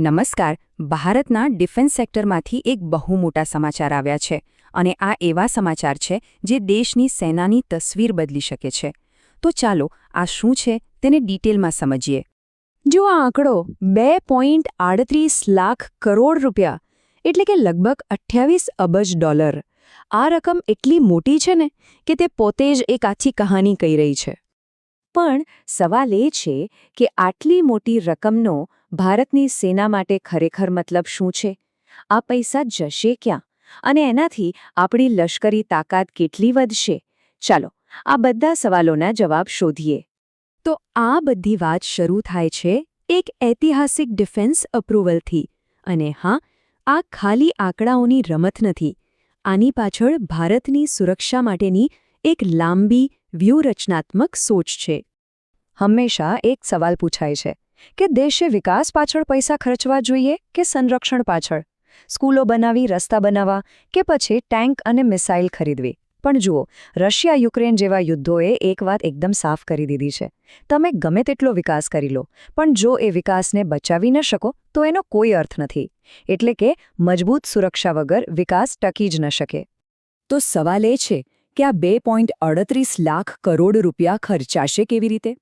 નમસ્કાર. ભારતના ડિફેન્સ સેક્ટરમાંથી એક બહુ મોટા સમાચાર આવ્યા છે અને આ એવા સમાચાર છે જે દેશની સેનાની તસવીર બદલી શકે છે. તો ચાલો આ શું છે તેને ડિટેલમાં સમજીએ. જો આ આંકડો 2.38 લાખ કરોડ રૂપિયા એટલે કે લગભગ 28 અબજ ડોલર. આ રકમ એટલી મોટી છે ને કે તે પોતે જ એક આખી કહાની કહી રહી છે. પણ સવાલ એ છે કે આટલી મોટી રકમનો ભારતની સેના માટે ખરેખર મતલબ શું છે? આ પૈસા જશે ક્યાં? અને એનાથી આપણી લશ્કરી તાકાત કેટલી વધશે? ચાલો આ બધા સવાલોના જવાબ શોધીએ. તો આ બધી વાત શરૂ થાય છે એક ઐતિહાસિક ડિફેન્સ અપ્રુવલથી. અને હા, આ ખાલી આંકડાઓની રમત નથી. આની પાછળ ભારતની સુરક્ષા માટેની એક લાંબી વ્યૂહરચનાત્મક સોચ છે. હંમેશા એક સવાલ પૂછાય છે કે દેશે વિકાસ પાછળ પૈસા ખર્ચવા જોઈએ કે સંરક્ષણ પાછળ? સ્કૂલો બનાવી, રસ્તા બનાવવા કે પછી ટેન્ક અને મિસાઇલ ખરીદવી? પણ જુઓ, રશિયા યુક્રેન જેવા યુદ્ધોએ એક વાત એકદમ સાફ કરી દીધી છે. તમે ગમે તેટલો વિકાસ કરી લો, પણ જો એ વિકાસને બચાવી ન શકો તો એનો કોઈ અર્થ નથી. એટલે કે મજબૂત સુરક્ષા વગર વિકાસ ટકી જ ન શકે. તો સવાલ એ છે કે આ 2.38 લાખ કરોડ રૂપિયા ખર્ચાશે કેવી રીતે?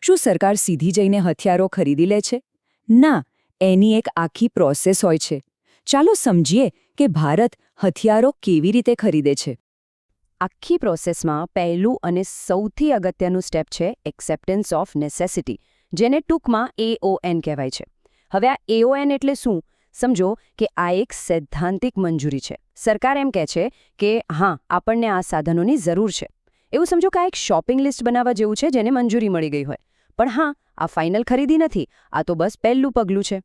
શું સરકાર સીધી જઈને હથિયારો ખરીદી લે છે? ના, એની એક આખી પ્રોસેસ હોય છે. ચાલો સમજીએ કે ભારત હથિયારો કેવી રીતે ખરીદે છે. આખી પ્રોસેસમાં પહેલું અને સૌથી અગત્યનું સ્ટેપ છે એક્સેપ્ટન્સ ઓફ નેસેસિટી, જેને ટૂંકમાં AON કહેવાય છે. હવે આ AON એટલે શું? સમજો કે આ એક સૈદ્ધાંતિક મંજૂરી છે. સરકાર એમ કહે છે કે હા, આપણને આ સાધનોની જરૂર છે. એવું સમજો કે આ એક શોપિંગ લિસ્ટ બનાવવા જેવું છે જેને મંજૂરી મળી ગઈ હોય. પણ હા, આ ફાઇનલ ખરીદી નથી. આ તો બસ પહેલું પગલું છે.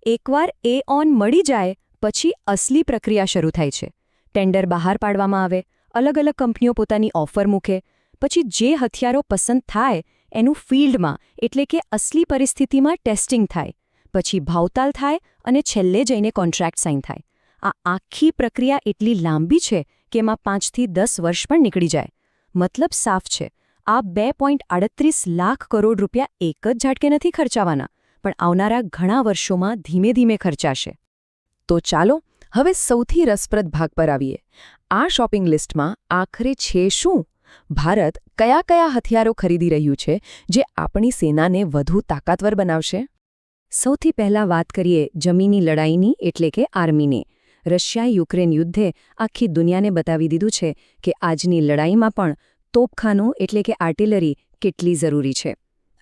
એકવાર AON મળી જાય પછી અસલી પ્રક્રિયા શરૂ થાય છે. ટેન્ડર બહાર પાડવામાં આવે, અલગ અલગ કંપનીઓ પોતાની ઓફર મૂકે, પછી જે હથિયારો પસંદ થાય એનું ફિલ્ડમાં એટલે કે અસલી પરિસ્થિતિમાં ટેસ્ટિંગ થાય, પછી ભાવતાલ થાય અને છેલ્લે જઈને કોન્ટ્રાક્ટ સાઇન થાય. આ આખી પ્રક્રિયા એટલી લાંબી છે કે એમાં 5 થી 10 વર્ષ પણ નીકળી જાય. મતલબ સાફ છે, આ 2.38 લાખ કરોડ રૂપિયા એક જ ઝાટકે નથી ખર્ચાવાના, પણ આવનારા ઘણા વર્ષોમાં ધીમે ધીમે ખર્ચાશે. તો ચાલો હવે સૌથી રસપ્રદ ભાગ પર આવીએ. આ શોપિંગ લિસ્ટમાં આખરે છે શું? ભારત કયા કયા હથિયારો ખરીદી રહ્યું છે જે આપણી સેનાને વધુ તાકાતવર બનાવશે? સૌથી પહેલાં વાત કરીએ જમીની લડાઈની એટલે કે આર્મીની. રશિયા-યુક્રેન યુદ્ધે આખી દુનિયાને બતાવી દીધું છે કે આજની લડાઈમાં પણ તોપખાનું એટલે કે આર્ટિલરી કેટલી જરૂરી છે.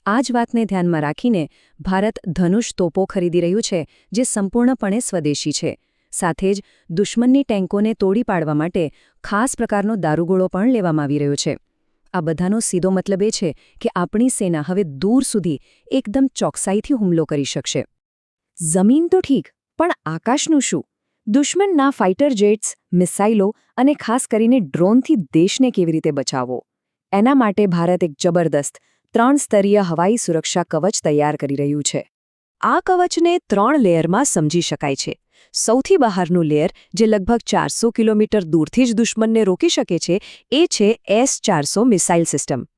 આ જ વાતને ધ્યાનમાં રાખીને ભારત ધનુષ તોપો ખરીદી રહ્યું છે જે સંપૂર્ણપણે સ્વદેશી છે. સાથે જ દુશ્મનની ટેન્કોને તોડી પાડવા માટે ખાસ પ્રકારનો દારૂગોળો પણ લેવામાં આવી રહ્યો છે. આ બધાનો સીધો મતલબ એ છે કે આપણી સેના હવે દૂર સુધી એકદમ ચોકસાઈથી હુમલો કરી શકશે. જમીન તો ઠીક, પણ આકાશનું શું? દુશ્મનના ફાઇટર જેટ્સ, મિસાઇલો અને ખાસ કરીને ડ્રોનથી દેશને કેવી રીતે બચાવવો? એના માટે ભારત એક જબરદસ્ત 3 સ્તરીય હવાઈ સુરક્ષા કવચ તૈયાર કરી રહ્યું છે. આ કવચને 3 લેયરમાં સમજી શકાય છે. સૌથી બહારનું લેયર, જે લગભગ 400 કિલોમીટર દૂરથી જ દુશ્મનને રોકી શકે છે, એ છે S-400 મિસાઇલ સિસ્ટમ.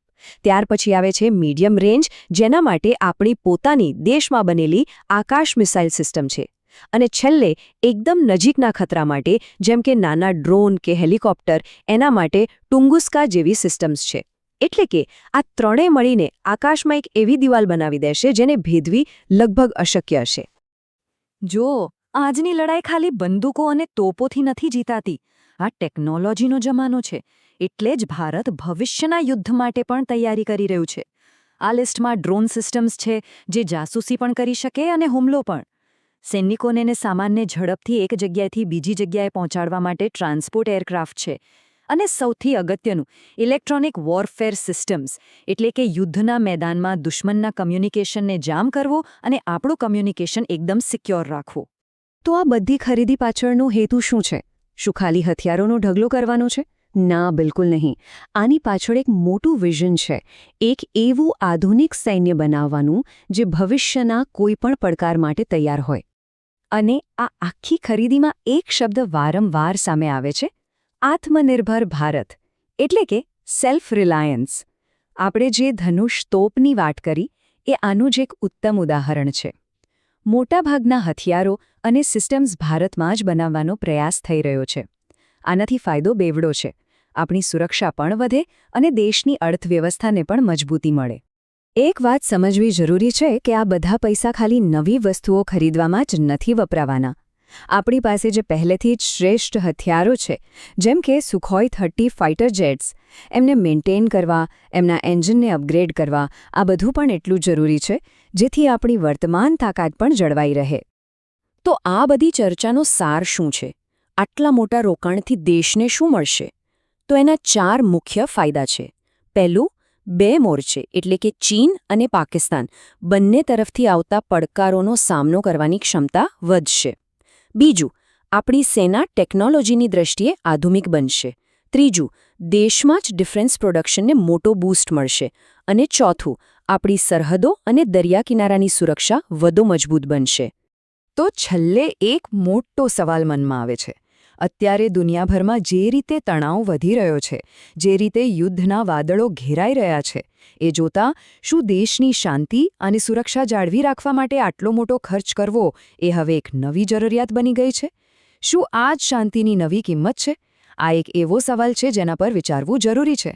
ત્યાર પછી આવે છે મીડિયમ રેન્જ, જેના માટે આપણી પોતાની દેશમાં બનેલી આકાશ મિસાઇલ સિસ્ટમ છે. અને છેલ્લે એકદમ નજીકના ખતરા માટે, જેમ કે નાના ડ્રોન કે હેલિકોપ્ટર, એના માટે ટુંગુસ્કા જેવી સિસ્ટમ્સ છે. એટલે કે આ ત્રણેય મળીને આકાશમાં એક એવી દિવાલ બનાવી દેશે જેને ભેદવી લગભગ અશક્ય હશે. જો આજની લડાઈ ખાલી બંદૂકો અને તોપોથી નથી જીતાતી, આ ટેકનોલોજીનો જમાનો છે. એટલે જ ભારત ભવિષ્યના યુદ્ધ માટે પણ તૈયારી કરી રહ્યું છે. આ લિસ્ટમાં ડ્રોન સિસ્ટમ્સ છે જે જાસૂસી પણ કરી શકે અને હુમલો પણ. સૈનિકોને સામાનને ઝડપથી એક જગ્યાએથી બીજી જગ્યાએ પહોંચાડવા માટે ટ્રાન્સપોર્ટ એરક્રાફ્ટ છે. અને સૌથી અગત્યનું ઇલેક્ટ્રોનિક વોરફેર સિસ્ટમ્સ, એટલે કે યુદ્ધના મેદાનમાં દુશ્મનના કમ્યુનિકેશનને જામ કરવું અને આપણું કમ્યુનિકેશન એકદમ સિક્યોર રાખવું. તો આ બધી ખરીદી પાછળનો હેતુ શું છે? શું ખાલી હથિયારોનો ઢગલો કરવાનો છે? ના, બિલકુલ નહીં. આની પાછળ એક મોટું વિઝન છે. એક એવું આધુનિક સૈન્ય બનાવવાનું જે ભવિષ્યના કોઈપણ પડકાર માટે તૈયાર હોય. અને આ આખી ખરીદીમાં એક શબ્દ વારંવાર સામે આવે છે: આત્મનિર્ભર ભારત, એટલે કે સેલ્ફ રિલાયન્સ. આપણે જે ધનુષ તોપની વાત કરી એ આનું જ એક ઉત્તમ ઉદાહરણ છે. મોટાભાગના હથિયારો અને સિસ્ટમ્સ ભારતમાં જ બનાવવાનો પ્રયાસ થઈ રહ્યો છે. આનાથી ફાયદો બેવડો છે. આપણી સુરક્ષા પણ વધે અને દેશની અર્થવ્યવસ્થાને પણ મજબૂતી મળે. એક વાત સમજવી જરૂરી છે કે આ બધા પૈસા ખાલી નવી વસ્તુઓ ખરીદવામાં જ નથી વપરાવાના. આપણી પાસે જે પહેલેથી જ શ્રેષ્ઠ હથિયારો છે, જેમ કે સુખોઈ 30 ફાઇટર જેટ્સ, એમને મેન્ટેન કરવા, એમના એન્જિનને અપગ્રેડ કરવા, આ બધું પણ એટલું જરૂરી છે, જેથી આપણી વર્તમાન તાકાત પણ જળવાઈ રહે. તો આ બધી ચર્ચાનો સાર શું છે? આટલા મોટા રોકાણથી દેશને શું મળશે? તો એના 4 મુખ્ય ફાયદા છે. પહેલું, 2 મોરચે એટલે કે ચીન અને પાકિસ્તાન બંને તરફથી આવતા પડકારોનો સામનો કરવાની ક્ષમતા વધશે. બીજું, આપણી સેના ટેકનોલોજીની દ્રષ્ટિએ આધુનિક બનશે. ત્રીજું, દેશમાં જ ડિફેન્સ પ્રોડક્શનને મોટો બૂસ્ટ મળશે. અને ચોથું, આપણી સરહદો અને દરિયાકિનારાની સુરક્ષા વધુ મજબૂત બનશે. તો છેલ્લે એક મોટો સવાલ મનમાં આવે છે. અત્યારે દુનિયાભરમાં જે રીતે તણાવ વધી રહ્યો છે, જે રીતે યુદ્ધના વાદળો ઘેરાઈ રહ્યા છે, એ જોતાં શું દેશની શાંતિ અને સુરક્ષા જાળવી રાખવા માટે આટલો મોટો ખર્ચ કરવો એ હવે એક નવી જરૂરિયાત બની ગઈ છે? શું આ જ શાંતિની નવી કિંમત છે? આ એક એવો સવાલ છે જેના પર વિચારવું જરૂરી છે.